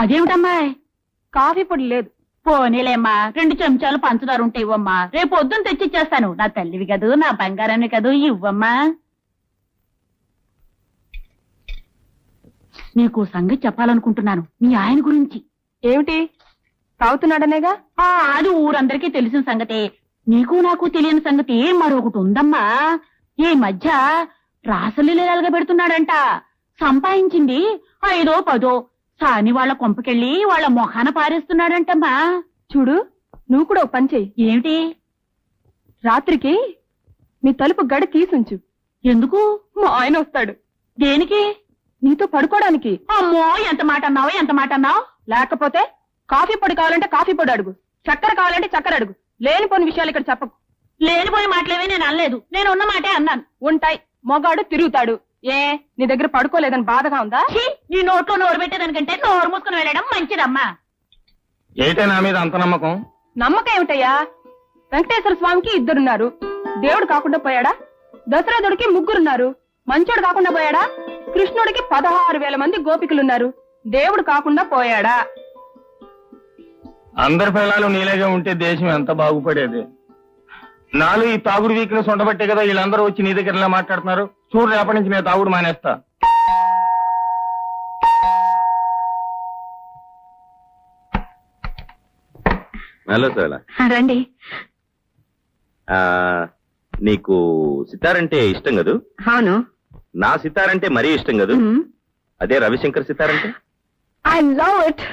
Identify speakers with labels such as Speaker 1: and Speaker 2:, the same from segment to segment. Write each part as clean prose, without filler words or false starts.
Speaker 1: అదేమిటమ్మాయి?
Speaker 2: Coffee పొడి లేదు.
Speaker 1: పోనీలేమ్మా, 2 చెంచాలు పంచదార ఉంటే ఇవ్వమ్మా. రేపు పొద్దున్న తెచ్చిచ్చేస్తాను. నా తల్లివి కదూ, నా బంగారాన్ని కదూ, ఇవ్వమ్మా. నీకు సంగతి చెప్పాలనుకుంటున్నాను, మీ ఆయన గురించి.
Speaker 2: ఏమిటి? తాగుతున్నాడనేగా?
Speaker 1: అది ఊరందరికీ తెలిసిన సంగతే. నీకు నాకు తెలియని సంగతి మరొకటి ఉందమ్మా. ఈ మధ్య రాసలీలగా పెడుతున్నాడంట. సంపాదించింది 5 or 10 సాని వాళ్ళ కొంపకెళ్ళి వాళ్ళ మొఖాన పారేస్తున్నాడంటమ్మా.
Speaker 2: చూడు, నువ్వు కూడా ఒక పని చెయ్యి.
Speaker 1: ఏమిటి?
Speaker 2: రాత్రికి మీ తలుపు గడి తీసుంచు.
Speaker 1: ఎందుకు?
Speaker 2: మా ఆయన వస్తాడు.
Speaker 1: దేనికి?
Speaker 2: నీతో పడుకోవడానికి.
Speaker 1: అమ్మో, ఎంత మాట అన్నావు, ఎంత మాట అన్నావు.
Speaker 2: లేకపోతే కాఫీ పొడి కావాలంటే కాఫీ పొడి అడుగు, చక్కెర కావాలంటే చక్కెర అడుగు. లేనిపోని విషయాలు ఇక్కడ చెప్పకు.
Speaker 1: లేనిపోయి మాటలేవే నేను అనలేదు, నేను ఉన్న మాటే అన్నాను.
Speaker 2: ఉంటాయి, మొగాడు తిరుగుతాడు. ఏ నీ దగ్గర పడుకోలేదని బాధగా ఉందా?
Speaker 1: నీ నోట్లో నోరు పెట్టేదానికంటే నోరు మూసుకుని వెళ్ళడం మంచిదమ్మా.
Speaker 3: ఏంటే నా మీద అంత నమ్మకం?
Speaker 2: నమ్మకం ఏమిటయ్యా? వెంకటేశ్వర స్వామికి 2 దేవుడు కాకుండా పోయాడా? దశరథుడికి 3 మంచోడు కాకుండా పోయాడా? కృష్ణుడికి 16,000 మంది గోపికలున్నారు. దేవుడు కాకుండా పోయాడా?
Speaker 3: అందరి పిల్లలు నీలాగే ఉంటే దేశం ఎంత బాగుపడేది. నాలో ఈ తాగుడు వీక్నెస్ ఉండబట్టే కదా వీళ్ళందరూ వచ్చి నీ దగ్గర ఇలా మాట్లాడుతున్నారు. చూడు, రేపటి నుంచి నేను తాగుడు మానేస్తా.
Speaker 4: హలో సోలా,
Speaker 1: రండి.
Speaker 4: నీకు సితారంటే ఇష్టం కదూ?
Speaker 1: అవును.
Speaker 4: నా సితారంటే మరీ ఇష్టం కదూ? అదే రవిశంకర్ సితారంటే
Speaker 1: ఐ లవ్ ఇట్.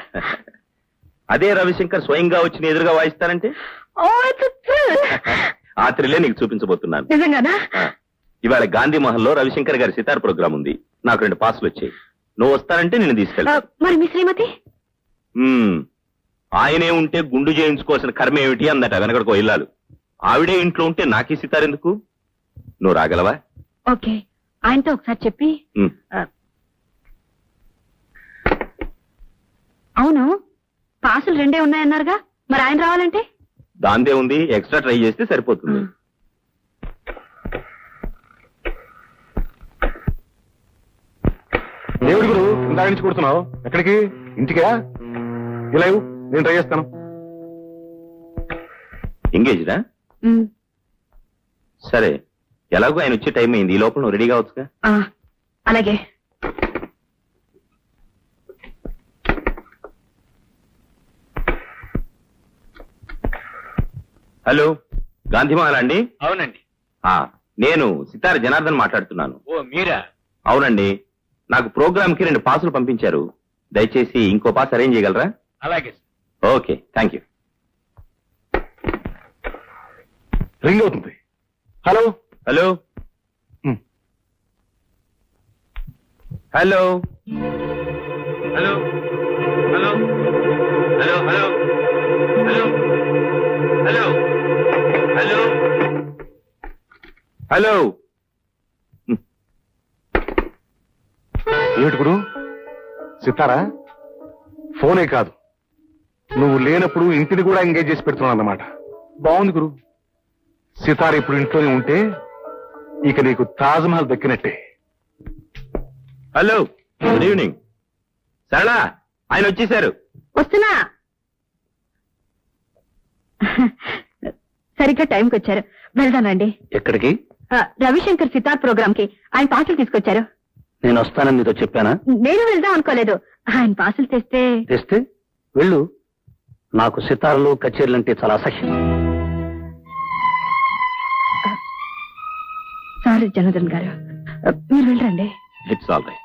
Speaker 4: అదే రవిశంకర్ స్వయంగా వచ్చి ఎదురుగా వాయిస్తారంటే ఆ థ్రిల్లే నీకు చూపించబోతున్నాను.
Speaker 1: నిజంగానా?
Speaker 4: ఇవాళ గాంధీ మహల్ లో రవిశంకర్ గారి సితార్ ప్రోగ్రామ్ ఉంది. నాకు 2 పాసులు వచ్చాయి. నువ్వు వస్తానంటే నేను తీసుకెళ్తా.
Speaker 1: మరి మీ శ్రీమతి?
Speaker 4: ఆయనే ఉంటే గుండు చేయించుకోవాల్సిన కర్మ ఏమిటి అందట వెనకడికో ఇల్లాలు. ఆవిడే ఇంట్లో ఉంటే నాకీ సితార్ ఎందుకు? నువ్వు రాగలవా?
Speaker 1: ఓకే, ఆయనతో ఒకసారి చెప్పి. అవును, పాసులు 2 ఉన్నాయన్నారుగా, మరి ఆయన రావాలంటే?
Speaker 4: దాందే ఉంది, ఎక్స్ట్రా ట్రై చేస్తే సరిపోతుంది.
Speaker 3: దేవుడి గురు, ఇందాక నుంచి కొడుతున్నావు. ఎక్కడికి? ఇంటికా? ఇలా నేను ట్రై చేస్తాను.
Speaker 4: ఎంగేజ్డా? సరే, ఎలాగో ఆయన వచ్చే టైం అయింది. ఈ లోపల నువ్వు రెడీ కావచ్చుగా.
Speaker 1: అలాగే.
Speaker 4: హలో, గాంధీమహల్ అండి?
Speaker 3: అవునండి.
Speaker 4: నేను సితార జనార్దన్ మాట్లాడుతున్నాను.
Speaker 3: ఓ మీరా?
Speaker 4: అవునండి. నాకు ప్రోగ్రామ్ కి 2 పాసులు పంపించారు. దయచేసి ఇంకో పాస్ అరేంజ్ చేయగలరా?
Speaker 3: అలాగే.
Speaker 4: Okay, thank you.
Speaker 3: రింగ్ అవుతుంది. Hello
Speaker 4: hello hello hello hello hello hello hello hello hello.
Speaker 3: ఏమిటి గురు? సితారా? ఫోనే కాదు, నువ్వు లేనప్పుడు ఇంటిని కూడా ఎంగేజ్ చేసి పెడుతున్నావు అన్నమాట. బాగుంది గురు. సితార ఇప్పుడు ఇంట్లోనే ఉంటే ఇక నీకు తాజ్ మహల్ దక్కినట్టే.
Speaker 4: Hello, good evening. సరళా, ఆయన వచ్చేసారు.
Speaker 1: వస్తున్నా. సరిగ్గా టైంకి వచ్చారు. వెళ్దానండి.
Speaker 4: ఎక్కడికి?
Speaker 1: రవిశంకర్ సితార్ ప్రోగ్రామ్ కి ఆయన పాసులు తీసుకొచ్చారు.
Speaker 4: నేను వస్తానని నీతో చెప్పానా?
Speaker 1: నేను వెళ్దాం అనుకోలేదు. ఆయన పాసులు
Speaker 4: తెస్తే వెళ్ళు. నాకు సితార్లు కచేరీలు అంటే చాలా అసహ్యం.
Speaker 1: సారీ జనార్దన్ గారు, మీరు వెళ్ళండి.
Speaker 4: It's all right.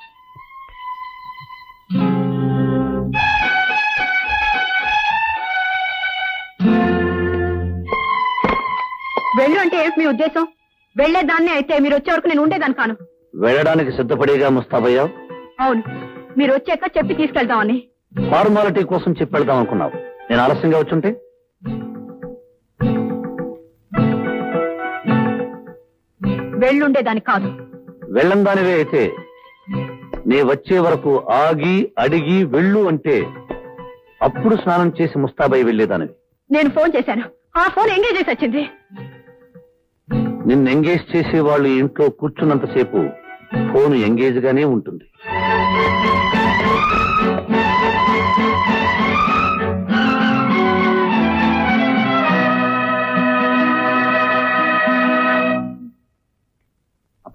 Speaker 1: వెళ్ళు అంటే ఏంటి మీ ఉద్దేశం? వెళ్లేదాన్ని అయితే మీరు వచ్చే వరకు నేను ఉండేదాన్ని కాను.
Speaker 4: వెళ్ళడానికి సిద్ధపడేగా ముస్తాబయ్యావు?
Speaker 1: అవును, మీరు వచ్చాక చెప్పి తీసుకెళ్దామని.
Speaker 4: ఫార్మాలిటీ కోసం చెప్పెళ్దాం అనుకున్నావు. నేను ఆలస్యంగా వచ్చుంటే?
Speaker 1: వెళ్ళుండేదాన్ని కాదు.
Speaker 4: వెళ్ళందానివే అయితే నే వచ్చే వరకు ఆగి అడిగి వెళ్ళు అంటే అప్పుడు స్నానం చేసి ముస్తాబై వెళ్లేదానివి.
Speaker 1: నేను ఫోన్ చేశాను, ఆ ఫోన్ ఎంగేజ్ చేసి వచ్చింది.
Speaker 4: నిన్ను ఎంగేజ్ చేసే వాళ్ళు ఇంట్లో కూర్చున్నంతసేపు ఫోన్ ఎంగేజ్ గానే ఉంటుంది.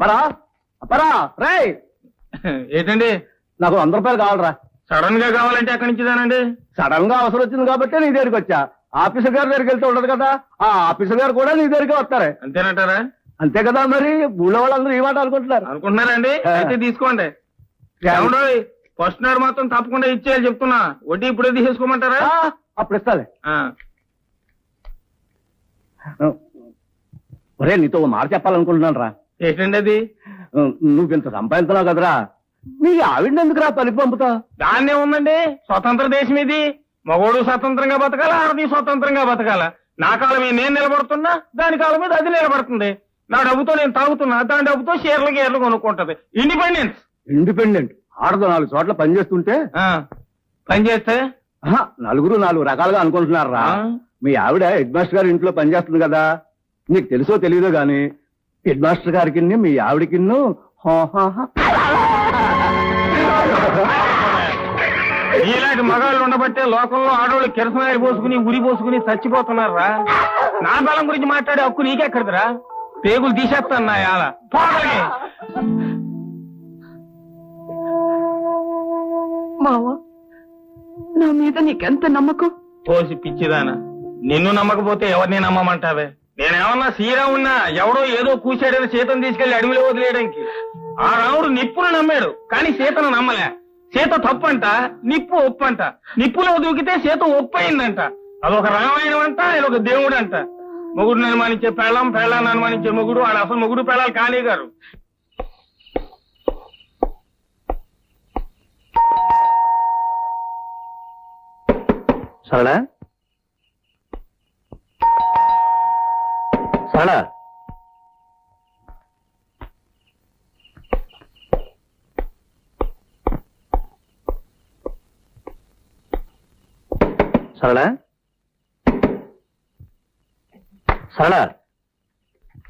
Speaker 5: అపరా అపరా రే
Speaker 3: ఏంటండి
Speaker 5: నాకు 100 రూపాయలు కావాలరా.
Speaker 3: సడన్ గా కావాలంటే ఎక్కడి నుంచిదానండి?
Speaker 5: సడన్ గా అవసరం వచ్చింది కాబట్టి నీ దగ్గరికి వచ్చా. ఆఫీసర్ గారి దగ్గరికి వెళ్తూ ఉండదు కదా, ఆ ఆఫీసర్ గారు కూడా నీ దగ్గరికి వస్తారే.
Speaker 3: అంతేనంటారా?
Speaker 5: అంతే కదా, మరి ఊళ్ళో వాళ్ళందరూ ఈ మాట అనుకుంటున్నారు.
Speaker 3: అనుకుంటున్నారండి? అయితే తీసుకోండి. ఏమండో ఫస్ట్ నాడు మాత్రం తప్పకుండా ఇచ్చేయాలి చెప్తున్నా. వడ్డీ ఇప్పుడే తీసేసుకోమంటారా?
Speaker 5: అప్పుడు ఇస్తాలే.
Speaker 3: ఆ.
Speaker 5: ఒరే నీతో ఓ మాట చెప్పాలనుకుంటున్నాను రా.
Speaker 3: ఏంటండి అది?
Speaker 5: నువ్వు ఇంత సంపాదించున్నావు కదరా, నీ ఆవిడని ఎందుకురా పనికి పంపుతావు?
Speaker 3: దాన్నే ఉందండి, స్వతంత్ర దేశం ఇది. మగోడు స్వతంత్రంగా బతకాల, ఆడది స్వతంత్రంగా బతకాల. నా కాలం మీద నేను నిలబడుతున్నా, దాని కాలం మీద అది నిలబడుతుంది. నా డబ్బుతో నేను తాగుతున్నా, దాని డబ్బుతో షేర్లు గేర్లు కొనుక్కుంటది. ఇండిపెండెన్స్.
Speaker 5: ఇండిపెండెంట్ ఆడదో 4 చోట్ల పని చేస్తుంటే
Speaker 3: పని చేస్తే
Speaker 5: నలుగురు 4 రకాలుగా అనుకుంటున్నారా. మీ ఆవిడ హెడ్ మాస్టర్ గారి ఇంట్లో పనిచేస్తుంది కదా, నీకు తెలుసో తెలియదో గాని హెడ్ మాస్టర్ గారికి మీ ఆవిడకి
Speaker 3: ఇలాంటి మగాళ్ళు ఉండబట్టే లోకంలో ఆడవాళ్ళు కిరసనాయి పోసుకుని ఉరి పోసుకుని చచ్చిపోతున్నారా. నా బలం గురించి మాట్లాడే హక్కు నీకెక్కడిదిరా? పేగులు తీసేస్తాను నా యాల.
Speaker 2: మావా, నా మీద నీకెంత నమ్మకం?
Speaker 3: పోసి పిచ్చిదానా, నిన్ను నమ్మకపోతే ఎవరిని నమ్మమంటావే? నేనేమన్నా శ్రీరామున్నా ఎవడో ఏదో కూశాడని సీతను తీసుకెళ్లి అడవిలో వదిలేయడానికి. ఆ రాముడు నిప్పును నమ్మాడు కానీ సీతను నమ్మలే. సీత తప్పంట, నిప్పు ఒప్పంట. నిప్పులో దూకితే సీత ఒప్పయిందంట. అదొక రామాయణం అంట, ఇదొక దేవుడు అంట. మొగుడుని అనుమానించే పెళ్ళం, పెళ్ళాన్ని అనుమానించే మొగుడు. ఆడ అసలు మొగుడు పెళ్ళాలు కానీ గారు.
Speaker 4: సరళ సరళ సరళ సరళ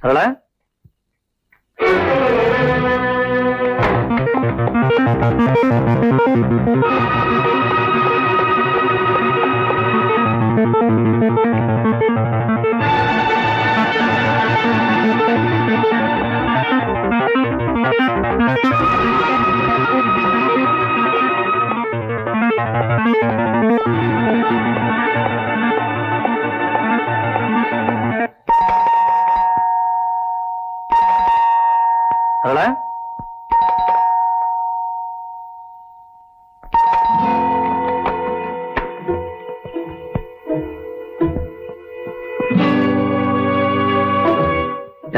Speaker 4: సరళ సరళ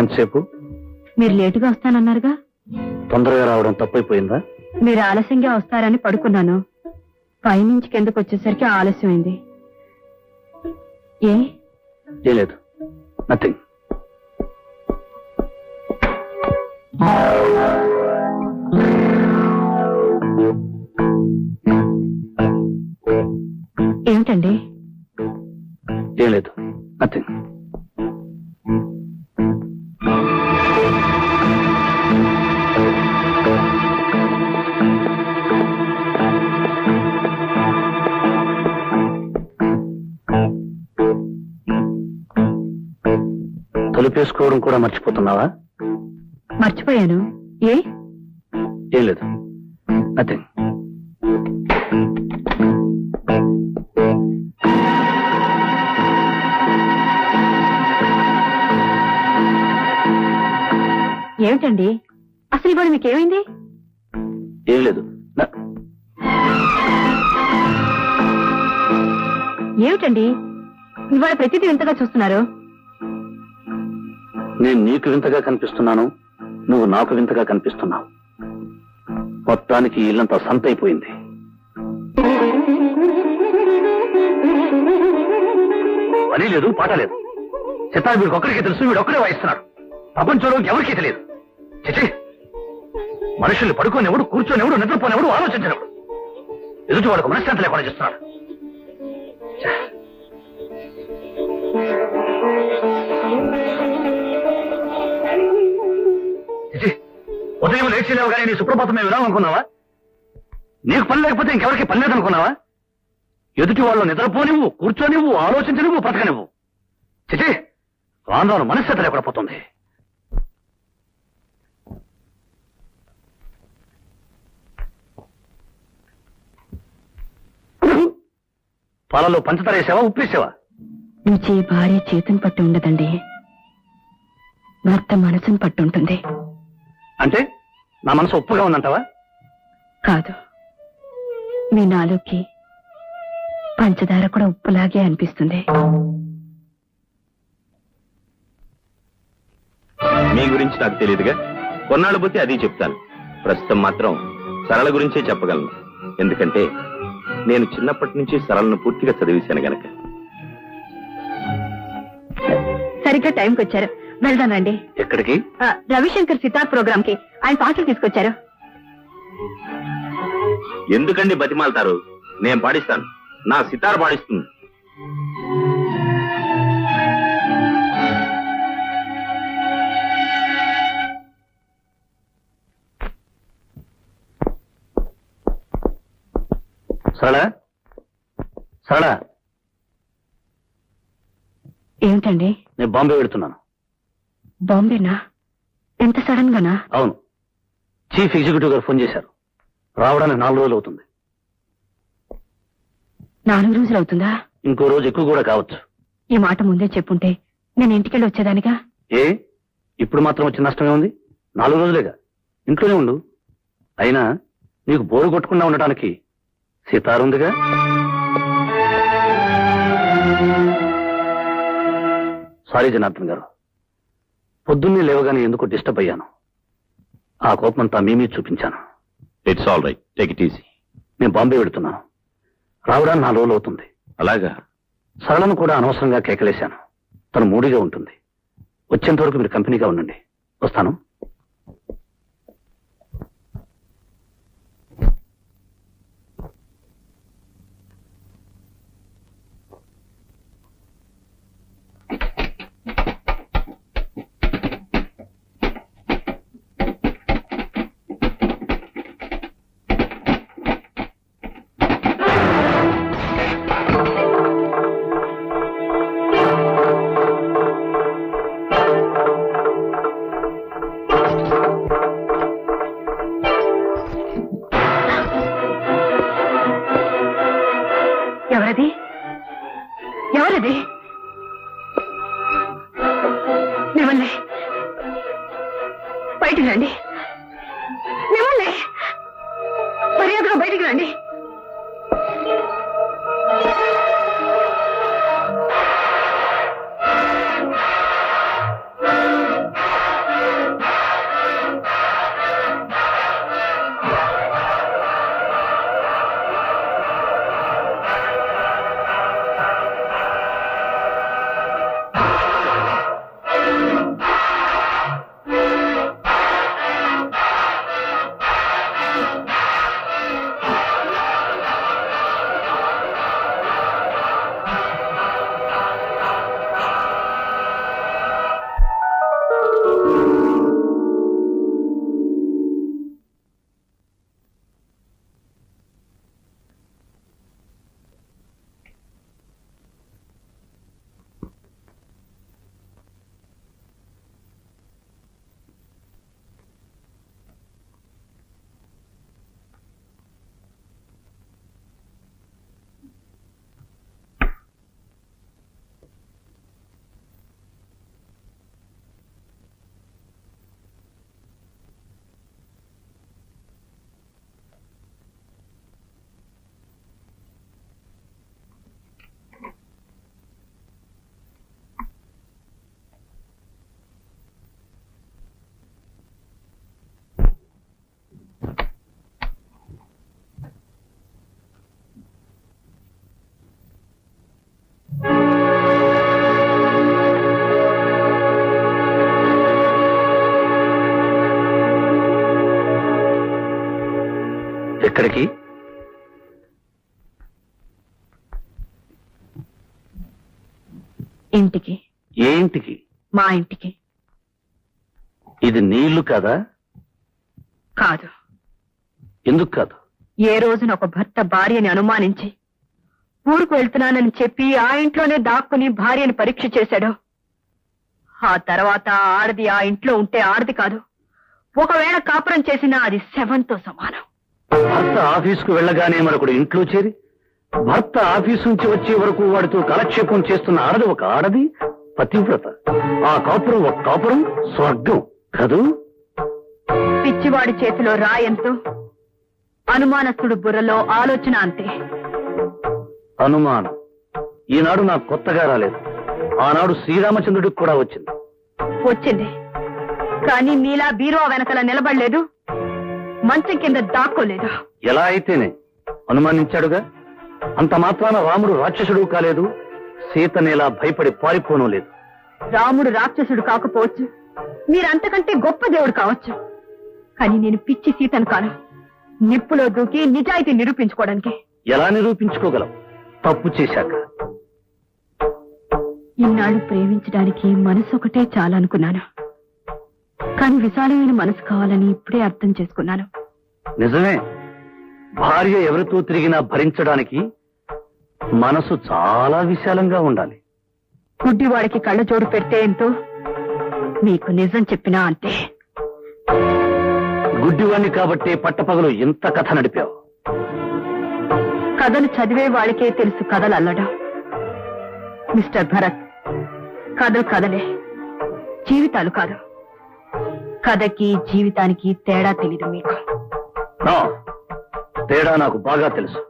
Speaker 4: ఎంతసేపు?
Speaker 1: మీరు లేటుగా వస్తానన్నారుగా.
Speaker 4: తొందరగా రావడం తప్పైపోయిందా?
Speaker 1: మీరు ఆలస్యంగా వస్తారని పడుకున్నాను. పైనుంచి కిందకు వచ్చేసరికి ఆలస్యమైంది.
Speaker 4: ఏం లేదు, నథింగ్.
Speaker 1: ఏమిటండి?
Speaker 4: ఏం లేదు, నథింగ్. తలుపేసుకోవడం కూడా మర్చిపోతున్నావా?
Speaker 1: మర్చిపోయాను.
Speaker 4: ఏం లేదు, నథింగ్.
Speaker 1: ఏమిటండి అసలు ఇవాళ మీకేమైంది?
Speaker 4: ఏం లేదు.
Speaker 1: ఏమిటండి ఇవాళ ప్రతిదీ వింతగా చూస్తున్నారు?
Speaker 4: నేను నీకు వింతగా కనిపిస్తున్నాను, నువ్వు నాకు వింతగా కనిపిస్తున్నావు. మొత్తానికి ఇల్లంతా సంతైపోయింది. పని లేదు, పాట లేదు. చిత్తాలు వీడికి ఒక్కడికే తెలుసు, వీడు ఒక్కడే వాయిస్తున్నాడు. ప్రపంచంలో ఎవరికీ తెలియదు. చిచి, మనుషుల్ని పడుకోనివ్వడు, కూర్చొనివ్వడు, నిద్రపోనివ్వడు, ఆలోచించినప్పుడు ఎదుటి వాడికి మనశ్శాంతి లేకుండా చేస్తున్నాడు. ఉదయం లేచిలేవు కానీ నీ సుప్రభాతం మేము వినాం అనుకున్నావా? నీకు పని లేకపోతే ఇంకెవరికి పని లేదనుకున్నావా? ఎదుటి వాళ్ళు నిద్రపోనివ్వు, కూర్చోనివ్వు, ఆలోచించనివ్వు, బ్రతకనివ్వు. చిచి, రాను మనశ్శాంతి లేకుండా పోతుంది. పాలలో పంచదార వేసావా ఉప్పేసావా?
Speaker 2: రుచి భార్య చేతిని పట్టి ఉండదండి, భర్త మనసును పట్టుంటుంది.
Speaker 4: అంటే నా మనసు ఉప్పుగా ఉందంటావా?
Speaker 2: కాదు, మీ నాలుగుకి పంచదార కూడా ఉప్పులాగే అనిపిస్తుంది.
Speaker 6: మీ గురించి నాకు తెలియదుగా, కొన్నాళ్ళు పోతే అది చెప్తాను. ప్రస్తుతం మాత్రం సరళ గురించే చెప్పగలను. ఎందుకంటే నేను చిన్నప్పటి నుంచి సరళను పూర్తిగా చదివేశాను గనక.
Speaker 2: సరిగ్గా టైంకి వచ్చారు, వెళ్దానండి.
Speaker 4: ఎక్కడికి?
Speaker 2: రవిశంకర్ సితార్ ప్రోగ్రామ్ కి ఆయన పాటలు తీసుకొచ్చారు.
Speaker 6: ఎందుకండి బతిమాలతారు? నేను పాడిస్తాను, నా సితార్ పాడిస్తుంది.
Speaker 4: సరళ, సరళ,
Speaker 2: ఏమిటండి?
Speaker 4: నేను బాంబే వెళుతున్నాను.
Speaker 2: బాంబేనా? ఎంత సడన్ గానా?
Speaker 4: అవును, చీఫ్ ఎగ్జిక్యూటివ్ గారు ఫోన్ చేశారు. రావడానికి 4 రోజులు అవుతుంది.
Speaker 2: 4 రోజులు అవుతుందా?
Speaker 4: ఇంకో రోజు ఎక్కువ కూడా కావచ్చు.
Speaker 2: ఈ మాట ముందే చెప్పుంటే నేను ఇంటికెళ్ళి వచ్చేదానిగా.
Speaker 4: ఏ ఇప్పుడు మాత్రం వచ్చిన నష్టమే ఉంది? 4 రోజులేగా, ఇంట్లోనే ఉండు. అయినా నీకు బోరు కొట్టకుండా ఉండటానికి సితారుందిగా. సారీ జనార్దన్ గారు, పొద్దున్నే లేవగానే ఎందుకో డిస్టర్బ్ అయ్యాను. ఆ కోపమంతా మీ మీద చూపించాను.
Speaker 6: It's all right, take it easy.
Speaker 4: నేను బాంబే వెళుతున్నాను. రావడానికి 4 రోజులు అవుతుంది.
Speaker 6: అలాగా?
Speaker 4: సరళను కూడా అనవసరంగా కేకలేశాను. తను మూడిగా ఉంటుంది. వచ్చేంత వరకు మీరు కంపెనీగా ఉండండి. వస్తాను.
Speaker 2: ఎవరది? ఎవరది? మిమ్మల్ని బయటికి రండి, మిమ్మల్ని మర్యాదగా బయటికి రండి.
Speaker 4: ఎక్కడికి?
Speaker 2: ఇంటికి.
Speaker 4: ఏ ఇంటికి?
Speaker 2: మా ఇంటికి.
Speaker 4: ఇది నీ ఇల్లు కాదా?
Speaker 2: కాదు.
Speaker 4: ఎందుకు కాదు?
Speaker 2: ఏ రోజున ఒక భర్త భార్యని అనుమానించి ఊరుకు వెళ్తున్నానని చెప్పి ఆ ఇంట్లోనే దాక్కుని భార్యని పరీక్ష చేశాడో, ఆ తర్వాత ఆడది ఆ ఇంట్లో ఉంటే ఆడది కాదు, ఒకవేళ కాపురం చేసినా అది శవంతో సమానం.
Speaker 4: భర్త ఆఫీసుకు వెళ్ళగానే మరొకడు ఇంట్లో చేరి భర్త ఆఫీసు నుంచి వచ్చే వరకు వాడితో కాలక్షేపం చేస్తున్న ఆడది ఒక ఆడది పతివ్రత. ఆ కాపురం ఒక కాపురం స్వర్గం కదూ.
Speaker 2: పిచ్చివాడి చేతిలో రాయంతో అనుమానస్తుడు బుర్రలో ఆలోచన అంతే.
Speaker 4: అనుమానం ఈనాడు నాకు కొత్తగా రాలేదు. ఆనాడు శ్రీరామచంద్రుడికి కూడా వచ్చింది.
Speaker 2: వచ్చింది, కానీ మీలా బీరో వెనకల నిలబడలేదు, మంచం కింద దాక్కోలేదు.
Speaker 4: ఎలా అయితేనే అనుమానించాడుగా. అంత మాత్రాన రాముడు రాక్షసుడు కాలేదు, సీతనేలా భయపడి పారిపోను లేదు.
Speaker 2: రాముడు రాక్షసుడు కాకపోవచ్చు, మీరంతకంటే గొప్ప దేవుడు కావచ్చు, కానీ నేను పిచ్చి సీతను కాను. నిప్పులో దూకి నిజాయితీ నిరూపించుకోవడానికి.
Speaker 4: ఎలా నిరూపించుకోగలం తప్పు చేశాక?
Speaker 2: ఇన్నాళ్ళు ప్రేమించడానికి మనసు ఒకటే చాలనుకున్నాను, కానీ విశాలమైన మనసు కావాలని ఇప్పుడే అర్థం చేసుకున్నాను.
Speaker 4: నిజమే, భార్య ఎవరితో తిరిగినా భరించడానికి మనసు చాలా విశాలంగా ఉండాలి.
Speaker 2: గుడ్డివాడికి కళ్ళజోడు పెడితే ఎంతో, మీకు నిజం చెప్పినా అంతే.
Speaker 4: గుడ్డివాణ్ణి కాబట్టే పట్టపగలు ఇంత కథ నడిపావు.
Speaker 2: కథలు చదివే వాళ్ళకే తెలుసు కథలు అల్లడం. మిస్టర్ భరత్, కథలు కథలే, జీవితాలు కాదు. కథకి జీవితానికి తేడా తెలీదు మీకు.
Speaker 4: నా తేడా నాకు బాగా తెలుసు.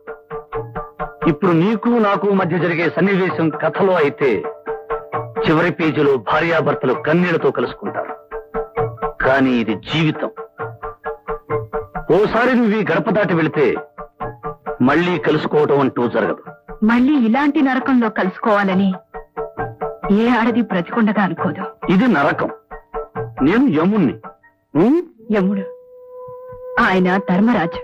Speaker 4: ఇప్పుడు నీకు నాకు మధ్య జరిగే సన్నివేశం కథలో అయితే చివరి పేజీలో భార్యాభర్తలు కన్నీళ్లతో కలుసుకుంటారు. కానీ ఇది జీవితం. ఓసారి నువ్వు ఈ గడప దాటి వెళితే మళ్ళీ కలుసుకోవటం అంటూ జరగదు.
Speaker 2: మళ్ళీ ఇలాంటి నరకంలో కలుసుకోవాలని ఏ ఆడది బ్రతికుండగా అనుకోదు.
Speaker 4: ఇది నరకం. నేను యముణ్ణి.
Speaker 2: యముడు ఆయన ధర్మరాజు.